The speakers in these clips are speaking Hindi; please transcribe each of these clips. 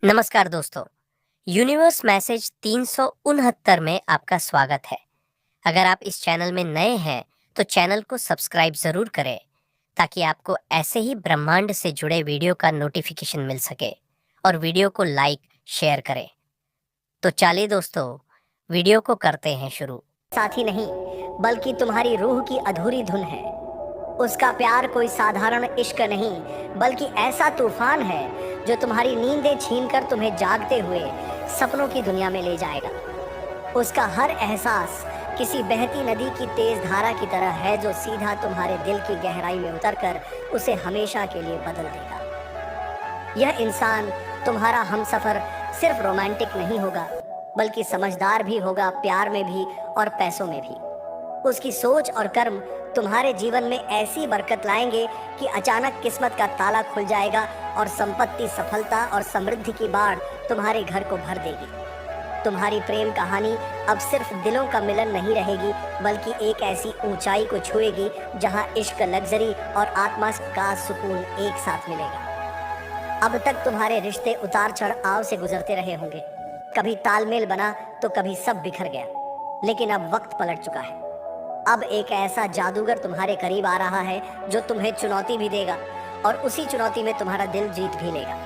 नमस्कार दोस्तों। यूनिवर्स मैसेज 369 में आपका स्वागत है। अगर आप इस चैनल में नए हैं तो चैनल को सब्सक्राइब ज़रूर करें ताकि आपको ऐसे ही ब्रह्मांड से जुड़े वीडियो का नोटिफिकेशन मिल सके और वीडियो को लाइक शेयर करें। तो चलिए दोस्तों, वीडियो को करते हैं शुरू। साथी नहीं बल्कि तुम्हारी रूह की अधूरी धुन है। उसका प्यार कोई साधारण इश्क नहीं बल्कि ऐसा तूफान है जो तुम्हारी नींदें छीनकर तुम्हें जागते हुए सपनों की दुनिया में ले जाएगा। उसका हर एहसास किसी बहती नदी की तेज धारा की तरह है जो सीधा तुम्हारे दिल की गहराई में उतरकर उसे हमेशा के लिए बदल देगा। यह इंसान तुम्हारा हमसफर सिर्फ रोमांटिक नहीं होगा बल्कि समझदार भी होगा, प्यार में भी और पैसों में भी। उसकी सोच और कर्म तुम्हारे जीवन में ऐसी बरकत लाएंगे कि अचानक किस्मत का ताला खुल जाएगा और संपत्ति, सफलता और समृद्धि की बाढ़ तुम्हारे घर को भर देगी। तुम्हारी प्रेम कहानी अब सिर्फ दिलों का मिलन नहीं रहेगी बल्कि एक ऐसी ऊंचाई को छुएगी जहां इश्क, लग्जरी और आत्मा का सुकून एक साथ मिलेगा। अब तक तुम्हारे रिश्ते उतार चढ़ाव से गुजरते रहे होंगे। कभी तालमेल बना तो कभी सब बिखर गया, लेकिन अब वक्त पलट चुका है। अब एक ऐसा जादूगर तुम्हारे करीब आ रहा है जो तुम्हें चुनौती भी देगा और उसी चुनौती में तुम्हारा दिल जीत भी लेगा।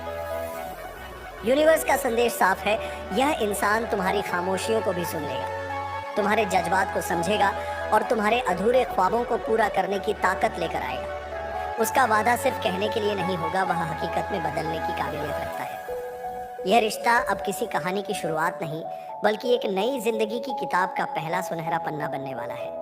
यूनिवर्स का संदेश साफ है, यह इंसान तुम्हारी खामोशियों को भी सुन लेगा, तुम्हारे जज्बात को समझेगा और तुम्हारे अधूरे ख्वाबों को पूरा करने की ताकत लेकर आएगा। उसका वादा सिर्फ कहने के लिए नहीं होगा, वह हकीकत में बदलने की काबिलियत रखता है। यह रिश्ता अब किसी कहानी की शुरुआत नहीं बल्कि एक नई जिंदगी की किताब का पहला सुनहरा पन्ना बनने वाला है।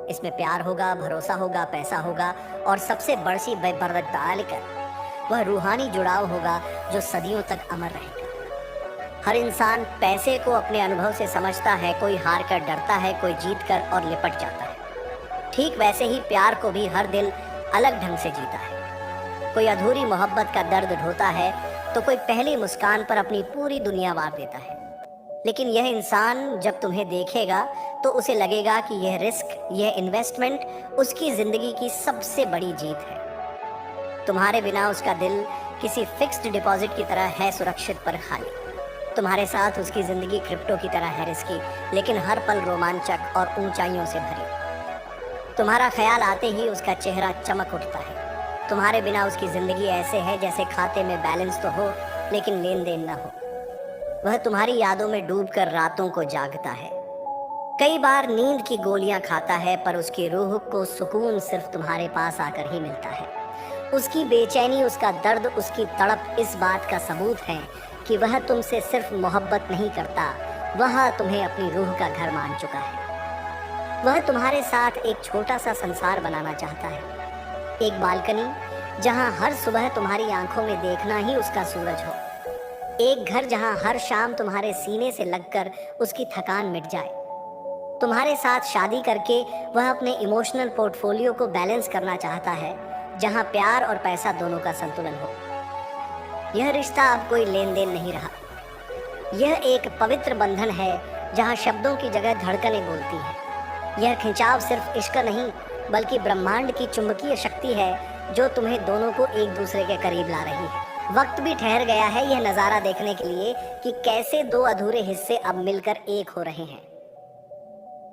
इसमें प्यार होगा, भरोसा होगा, पैसा होगा और सबसे बड़ी बेबरकत वह रूहानी जुड़ाव होगा जो सदियों तक अमर रहेगा। हर इंसान पैसे को अपने अनुभव से समझता है, कोई हार कर डरता है, कोई जीत कर और लिपट जाता है। ठीक वैसे ही प्यार को भी हर दिल अलग ढंग से जीता है। कोई अधूरी मोहब्बत का दर्द ढोता है तो कोई पहली मुस्कान पर अपनी पूरी दुनिया वार देता है। लेकिन यह इंसान जब तुम्हें देखेगा तो उसे लगेगा कि यह रिस्क, यह इन्वेस्टमेंट उसकी जिंदगी की सबसे बड़ी जीत है। तुम्हारे बिना उसका दिल किसी फिक्स्ड डिपॉजिट की तरह है, सुरक्षित पर खाली। तुम्हारे साथ उसकी जिंदगी क्रिप्टो की तरह है, रिस्की लेकिन हर पल रोमांचक और ऊंचाइयों से भरी। तुम्हारा ख्याल आते ही उसका चेहरा चमक उठता है। तुम्हारे बिना उसकी जिंदगी ऐसे है जैसे खाते में बैलेंस तो हो लेकिन लेन देन न हो। वह तुम्हारी यादों में डूबकर रातों को जागता है, कई बार नींद की गोलियां खाता है, पर उसकी रूह को सुकून सिर्फ तुम्हारे पास आकर ही मिलता है। उसकी बेचैनी, उसका दर्द, उसकी तड़प इस बात का सबूत है कि वह तुमसे सिर्फ मोहब्बत नहीं करता, वह तुम्हें अपनी रूह का घर मान चुका है। वह तुम्हारे साथ एक छोटा सा संसार बनाना चाहता है, एक बालकनी जहां हर सुबह तुम्हारी आंखों में देखना ही उसका सूरज हो, एक घर जहां हर शाम तुम्हारे सीने से लगकर उसकी थकान मिट जाए। तुम्हारे साथ शादी करके वह अपने इमोशनल पोर्टफोलियो को बैलेंस करना चाहता है, जहां प्यार और पैसा दोनों का संतुलन हो। यह रिश्ता अब कोई लेन देन नहीं रहा, यह एक पवित्र बंधन है जहां शब्दों की जगह धड़कनें बोलती हैं। यह खिंचाव सिर्फ इश्क नहीं बल्कि ब्रह्मांड की चुंबकीय शक्ति है जो तुम्हें दोनों को एक दूसरे के करीब ला रही है। वक्त भी ठहर गया है यह नज़ारा देखने के लिए कि कैसे दो अधूरे हिस्से अब मिलकर एक हो रहे हैं।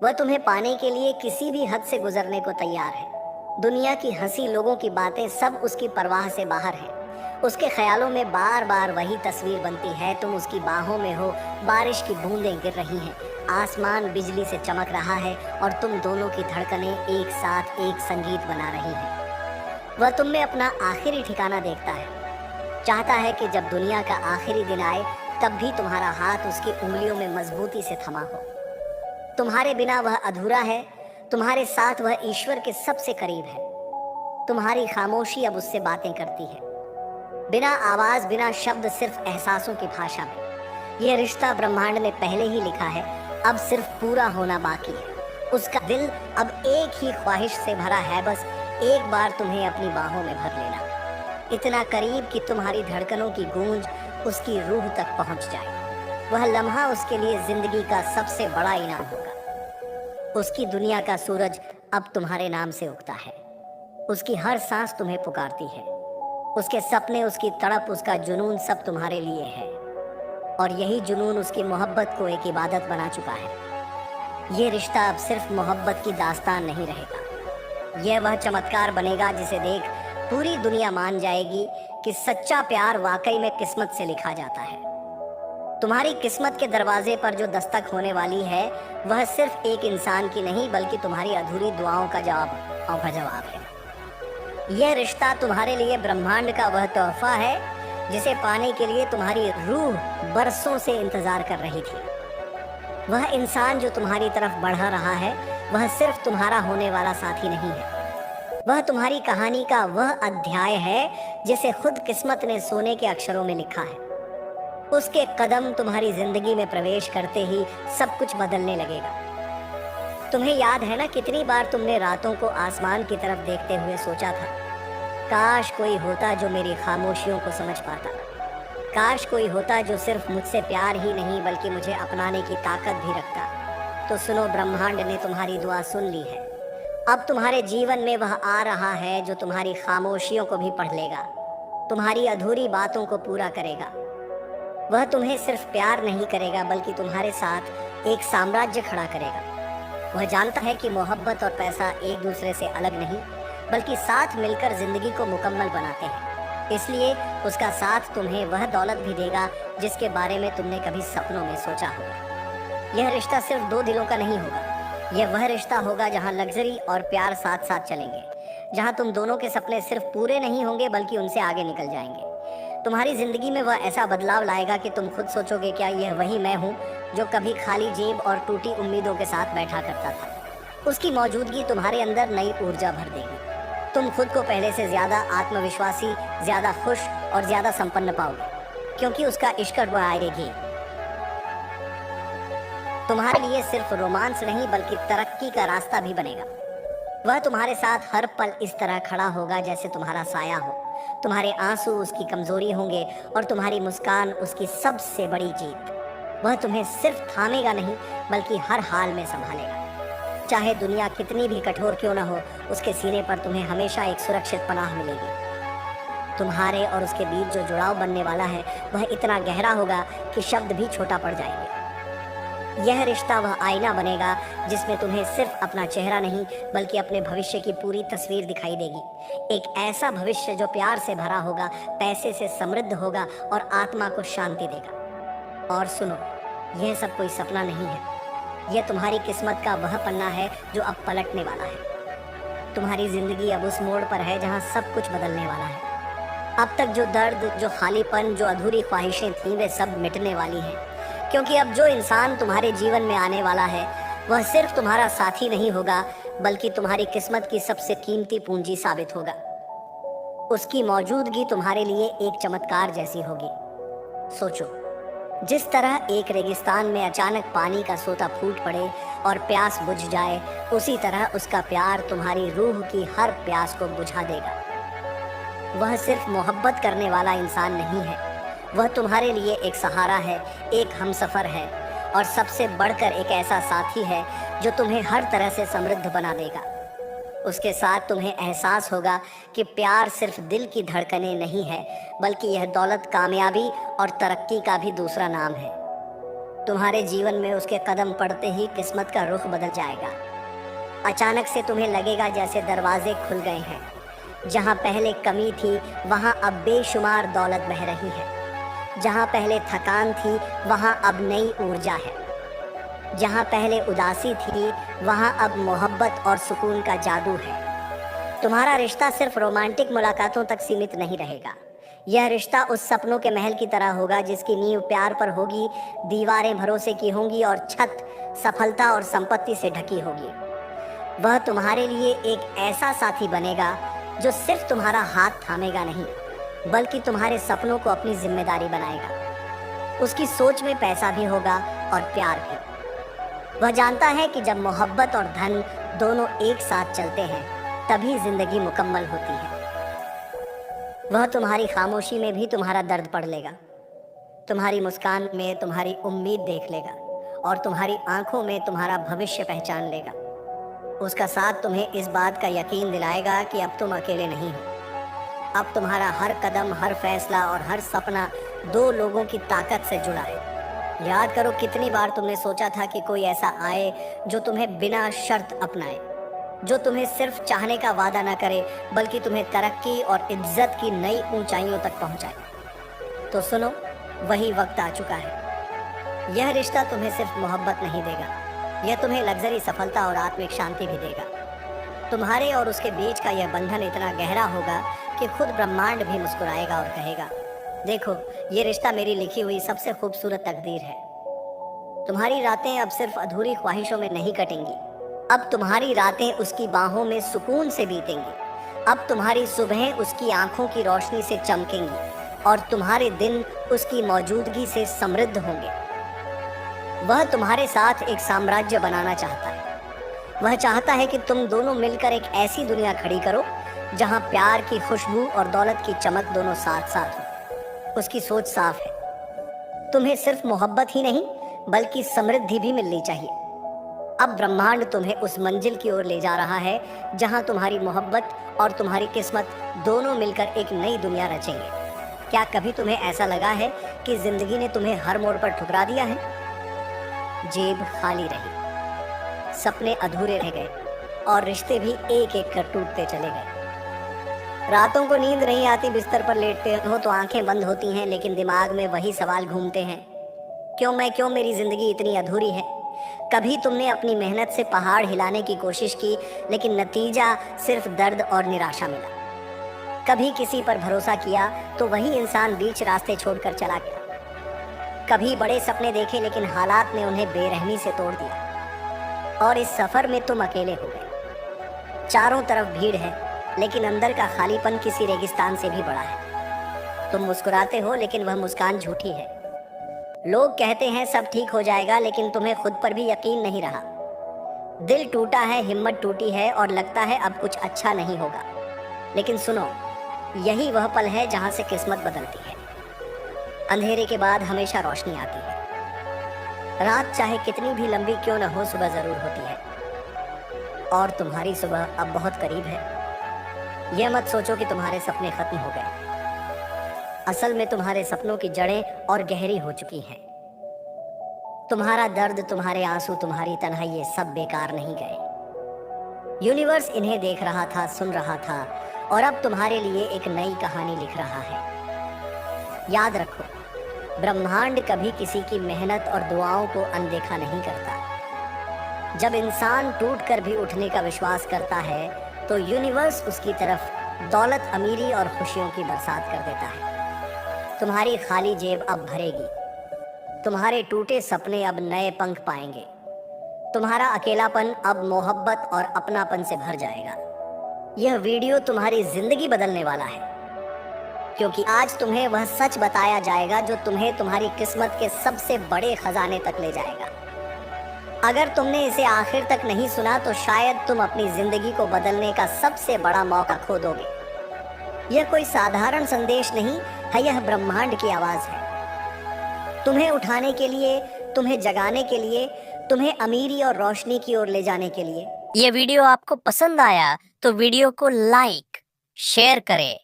वह तुम्हें पाने के लिए किसी भी हद से गुजरने को तैयार है। दुनिया की हंसी, लोगों की बातें, सब उसकी परवाह से बाहर है। उसके ख्यालों में बार बार वही तस्वीर बनती है, तुम उसकी बाहों में हो, बारिश की बूंदें गिर रही हैं, आसमान बिजली से चमक रहा है और तुम दोनों की धड़कनें एक साथ एक संगीत बना रही हैं। वह तुम में अपना आखिरी ठिकाना देखता है, चाहता है कि जब दुनिया का आखिरी दिन आए तब भी तुम्हारा हाथ उसकी उंगलियों में मजबूती से थमा हो। तुम्हारे बिना वह अधूरा है, तुम्हारे साथ वह ईश्वर के सबसे करीब है। तुम्हारी खामोशी अब उससे बातें करती है, बिना आवाज, बिना शब्द, सिर्फ एहसासों की भाषा में। यह रिश्ता ब्रह्मांड ने पहले ही लिखा है, अब सिर्फ पूरा होना बाकी है। उसका दिल अब एक ही ख्वाहिश से भरा है, बस एक बार तुम्हें अपनी बाहों में भर लेना, इतना करीब कि तुम्हारी धड़कनों की गूंज उसकी रूह तक पहुंच जाए। वह लम्हा उसके लिए जिंदगी का सबसे बड़ा इनाम होगा। उसकी दुनिया का सूरज अब तुम्हारे नाम से उगता है, उसकी हर सांस तुम्हें पुकारती है, उसके सपने, उसकी तड़प, उसका जुनून सब तुम्हारे लिए है। और यही जुनून उसकी मोहब्बत को एक इबादत बना चुका है। ये रिश्ता अब सिर्फ मोहब्बत की दास्तान नहीं रहेगा, यह वह चमत्कार बनेगा जिसे देख पूरी दुनिया मान जाएगी कि सच्चा प्यार वाकई में किस्मत से लिखा जाता है। तुम्हारी किस्मत के दरवाजे पर जो दस्तक होने वाली है वह सिर्फ एक इंसान की नहीं बल्कि तुम्हारी अधूरी दुआओं का जवाब है। यह रिश्ता तुम्हारे लिए ब्रह्मांड का वह तोहफा है जिसे पाने के लिए तुम्हारी रूह बरसों से इंतजार कर रही थी। वह इंसान जो तुम्हारी तरफ बढ़ रहा है वह सिर्फ तुम्हारा होने वाला साथी नहीं है, वह तुम्हारी कहानी का वह अध्याय है जिसे खुद किस्मत ने सोने के अक्षरों में लिखा है। उसके कदम तुम्हारी जिंदगी में प्रवेश करते ही सब कुछ बदलने लगेगा। तुम्हें याद है ना कितनी बार तुमने रातों को आसमान की तरफ देखते हुए सोचा था, काश कोई होता जो मेरी खामोशियों को समझ पाता, काश कोई होता जो सिर्फ मुझसे प्यार ही नहीं बल्कि मुझे अपनाने की ताकत भी रखता। तो सुनो, ब्रह्मांड ने तुम्हारी दुआ सुन ली है। अब तुम्हारे जीवन में वह आ रहा है जो तुम्हारी खामोशियों को भी पढ़ लेगा, तुम्हारी अधूरी बातों को पूरा करेगा। वह तुम्हें सिर्फ प्यार नहीं करेगा बल्कि तुम्हारे साथ एक साम्राज्य खड़ा करेगा। वह जानता है कि मोहब्बत और पैसा एक दूसरे से अलग नहीं बल्कि साथ मिलकर जिंदगी को मुकम्मल बनाते हैं। इसलिए उसका साथ तुम्हें वह दौलत भी देगा जिसके बारे में तुमने कभी सपनों में सोचा होगा। यह रिश्ता सिर्फ दो दिलों का नहीं होगा, यह वह रिश्ता होगा जहां लग्जरी और प्यार साथ साथ चलेंगे, जहां तुम दोनों के सपने सिर्फ पूरे नहीं होंगे बल्कि उनसे आगे निकल जाएंगे। तुम्हारी जिंदगी में वह ऐसा बदलाव लाएगा कि तुम खुद सोचोगे, क्या यह वही मैं हूँ जो कभी खाली जेब और टूटी उम्मीदों के साथ बैठा करता था। उसकी मौजूदगी तुम्हारे अंदर नई ऊर्जा भर देगी। तुम खुद को पहले से ज्यादा आत्मविश्वासी, ज्यादा खुश और ज्यादा संपन्न पाओगे, क्योंकि उसका इश्क आएगी। तुम्हारे लिए सिर्फ रोमांस नहीं बल्कि तरक्की का रास्ता भी बनेगा। वह तुम्हारे साथ हर पल इस तरह खड़ा होगा जैसे तुम्हारा साया हो। तुम्हारे आंसू उसकी कमजोरी होंगे और तुम्हारी मुस्कान उसकी सबसे बड़ी जीत। वह तुम्हें सिर्फ थामेगा नहीं बल्कि हर हाल में संभालेगा। चाहे दुनिया कितनी भी कठोर क्यों न हो, उसके सीने पर तुम्हें हमेशा एक सुरक्षित पनाह मिलेगी। तुम्हारे और उसके बीच जो जुड़ाव बनने वाला है वह इतना गहरा होगा कि शब्द भी छोटा पड़ जाएंगे। यह रिश्ता वह आईना बनेगा जिसमें तुम्हें सिर्फ अपना चेहरा नहीं बल्कि अपने भविष्य की पूरी तस्वीर दिखाई देगी। एक ऐसा भविष्य जो प्यार से भरा होगा, पैसे से समृद्ध होगा और आत्मा को शांति देगा। और सुनो, यह सब कोई सपना नहीं है, यह तुम्हारी किस्मत का वह पन्ना है जो अब पलटने वाला है। तुम्हारी जिंदगी अब उस मोड़ पर है जहां सब कुछ बदलने वाला है। अब तक जो दर्द, जो खालीपन, जो अधूरी ख्वाहिशें थीं वे सब मिटने वाली हैं, क्योंकि अब जो इंसान तुम्हारे जीवन में आने वाला है वह सिर्फ तुम्हारा साथी नहीं होगा बल्कि तुम्हारी किस्मत की सबसे कीमती पूंजी साबित होगा। उसकी मौजूदगी तुम्हारे लिए एक चमत्कार जैसी होगी। सोचो, जिस तरह एक रेगिस्तान में अचानक पानी का सोता फूट पड़े और प्यास बुझ जाए, उसी तरह उसका प्यार तुम्हारी रूह की हर प्यास को बुझा देगा। वह सिर्फ मोहब्बत करने वाला इंसान नहीं है, वह तुम्हारे लिए एक सहारा है, एक हमसफर है और सबसे बढ़कर एक ऐसा साथी है जो तुम्हें हर तरह से समृद्ध बना देगा। उसके साथ तुम्हें एहसास होगा कि प्यार सिर्फ दिल की धड़कनें नहीं है बल्कि यह दौलत, कामयाबी और तरक्की का भी दूसरा नाम है। तुम्हारे जीवन में उसके कदम पड़ते ही किस्मत का रुख बदल जाएगा। अचानक से तुम्हें लगेगा जैसे दरवाजे खुल गए हैं। जहां पहले कमी थी वहां अब बेशुमार दौलत बह रही है। जहां पहले थकान थी वहां अब नई ऊर्जा है। जहां पहले उदासी थी वहां अब मोहब्बत और सुकून का जादू है। तुम्हारा रिश्ता सिर्फ रोमांटिक मुलाकातों तक सीमित नहीं रहेगा। यह रिश्ता उस सपनों के महल की तरह होगा जिसकी नींव प्यार पर होगी, दीवारें भरोसे की होंगी और छत सफलता और संपत्ति से ढकी होगी। वह तुम्हारे लिए एक ऐसा साथी बनेगा जो सिर्फ तुम्हारा हाथ थामेगा नहीं बल्कि तुम्हारे सपनों को अपनी जिम्मेदारी बनाएगा। उसकी सोच में पैसा भी होगा और प्यार भी। वह जानता है कि जब मोहब्बत और धन दोनों एक साथ चलते हैं तभी जिंदगी मुकम्मल होती है। वह तुम्हारी खामोशी में भी तुम्हारा दर्द पढ़ लेगा, तुम्हारी मुस्कान में तुम्हारी उम्मीद देख लेगा और तुम्हारी आंखों में तुम्हारा भविष्य पहचान लेगा। उसका साथ तुम्हें इस बात का यकीन दिलाएगा कि अब तुम अकेले नहीं हो। अब तुम्हारा हर कदम, हर फैसला और हर सपना दो लोगों की ताकत से जुड़ा है। याद करो कितनी बार तुमने सोचा था कि कोई ऐसा आए जो तुम्हें बिना शर्त अपनाए, जो तुम्हें सिर्फ चाहने का वादा न करे बल्कि तुम्हें तरक्की और इज्जत की नई ऊंचाइयों तक पहुंचाए। तो सुनो, वही वक्त आ चुका है। यह रिश्ता तुम्हें सिर्फ मोहब्बत नहीं देगा, यह तुम्हें लग्जरी, सफलता और आत्मिक शांति भी देगा। तुम्हारे और उसके बीच का यह बंधन इतना गहरा होगा कि खुद ब्रह्मांड भी मुस्कुराएगा और कहेगा, देखो, ये रिश्ता मेरी लिखी हुई सबसे खूबसूरत तकदीर है। तुम्हारी रातें अब सिर्फ अधूरी ख्वाहिशों में नहीं कटेंगी, अब तुम्हारी रातें उसकी बाहों में सुकून से बीतेंगी। अब तुम्हारी सुबहें उसकी आंखों की रोशनी से चमकेंगी और तुम्हारे दिन उसकी मौजूदगी से समृद्ध होंगे। वह तुम्हारे साथ एक साम्राज्य बनाना चाहता है। वह चाहता है कि तुम दोनों मिलकर एक ऐसी दुनिया खड़ी करो जहां प्यार की खुशबू और दौलत की चमक दोनों साथ साथ हो। उसकी सोच साफ है, तुम्हें सिर्फ मोहब्बत ही नहीं बल्कि समृद्धि भी मिलनी चाहिए। अब ब्रह्मांड तुम्हें उस मंजिल की ओर ले जा रहा है जहां तुम्हारी मोहब्बत और तुम्हारी किस्मत दोनों मिलकर एक नई दुनिया रचेंगे। क्या कभी तुम्हें ऐसा लगा है कि जिंदगी ने तुम्हें हर मोड़ पर ठुकरा दिया है? जेब खाली रही, सपने अधूरे रह गए और रिश्ते भी एक एक कर टूटते चले गए। रातों को नींद नहीं आती, बिस्तर पर लेटते हो तो आंखें बंद होती हैं, लेकिन दिमाग में वही सवाल घूमते हैं, क्यों मेरी जिंदगी इतनी अधूरी है। कभी तुमने अपनी मेहनत से पहाड़ हिलाने की कोशिश की, लेकिन नतीजा सिर्फ दर्द और निराशा मिला। कभी किसी पर भरोसा किया तो वही इंसान बीच रास्ते छोड़कर चला गया। कभी बड़े सपने देखे, लेकिन हालात ने उन्हें बेरहमी से तोड़ दिया। और इस सफर में तुम अकेले हो गए। चारों तरफ भीड़ है, लेकिन अंदर का खालीपन किसी रेगिस्तान से भी बड़ा है। तुम मुस्कुराते हो, लेकिन वह मुस्कान झूठी है। लोग कहते हैं सब ठीक हो जाएगा, लेकिन तुम्हें खुद पर भी यकीन नहीं रहा। दिल टूटा है, हिम्मत टूटी है और लगता है अब कुछ अच्छा नहीं होगा। लेकिन सुनो, यही वह पल है जहां से किस्मत बदलती है। अंधेरे के बाद हमेशा रोशनी आती है। रात चाहे कितनी भी लंबी क्यों न हो, सुबह जरूर होती है। और तुम्हारी सुबह अब बहुत करीब है। यह मत सोचो कि तुम्हारे सपने खत्म हो गए। असल में तुम्हारे सपनों की जड़ें और गहरी हो चुकी हैं। तुम्हारा दर्द, तुम्हारे आंसू, तुम्हारी तन्हाई, ये सब बेकार नहीं गए। यूनिवर्स इन्हें देख रहा था, सुन रहा था और अब तुम्हारे लिए एक नई कहानी लिख रहा है। याद रखो, ब्रह्मांड कभी किसी की मेहनत और दुआओं को अनदेखा नहीं करता। जब इंसान टूट कर भी उठने का विश्वास करता है तो यूनिवर्स उसकी तरफ दौलत, अमीरी और खुशियों की बरसात कर देता है। तुम्हारी खाली जेब अब भरेगी, तुम्हारे टूटे सपने अब नए पंख पाएंगे, तुम्हारा अकेलापन अब मोहब्बत और अपनापन से भर जाएगा। यह वीडियो तुम्हारी जिंदगी बदलने वाला है, क्योंकि आज तुम्हें वह सच बताया जाएगा जो तुम्हें तुम्हारी किस्मत के सबसे बड़े खजाने तक ले जाएगा। अगर तुमने इसे आखिर तक नहीं सुना तो शायद तुम अपनी जिंदगी को बदलने का सबसे बड़ा मौका खो दोगे। यह कोई साधारण संदेश नहीं है, यह ब्रह्मांड की आवाज है। तुम्हें उठाने के लिए, तुम्हें जगाने के लिए, तुम्हें अमीरी और रोशनी की ओर ले जाने के लिए। ये वीडियो आपको पसंद आया तो वीडियो को लाइक, शेयर करें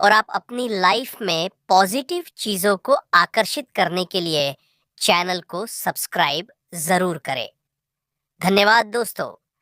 और आप अपनी लाइफ में पॉजिटिव चीजों को आकर्षित करने के लिए चैनल को सब्सक्राइब जरूर करें। धन्यवाद दोस्तों।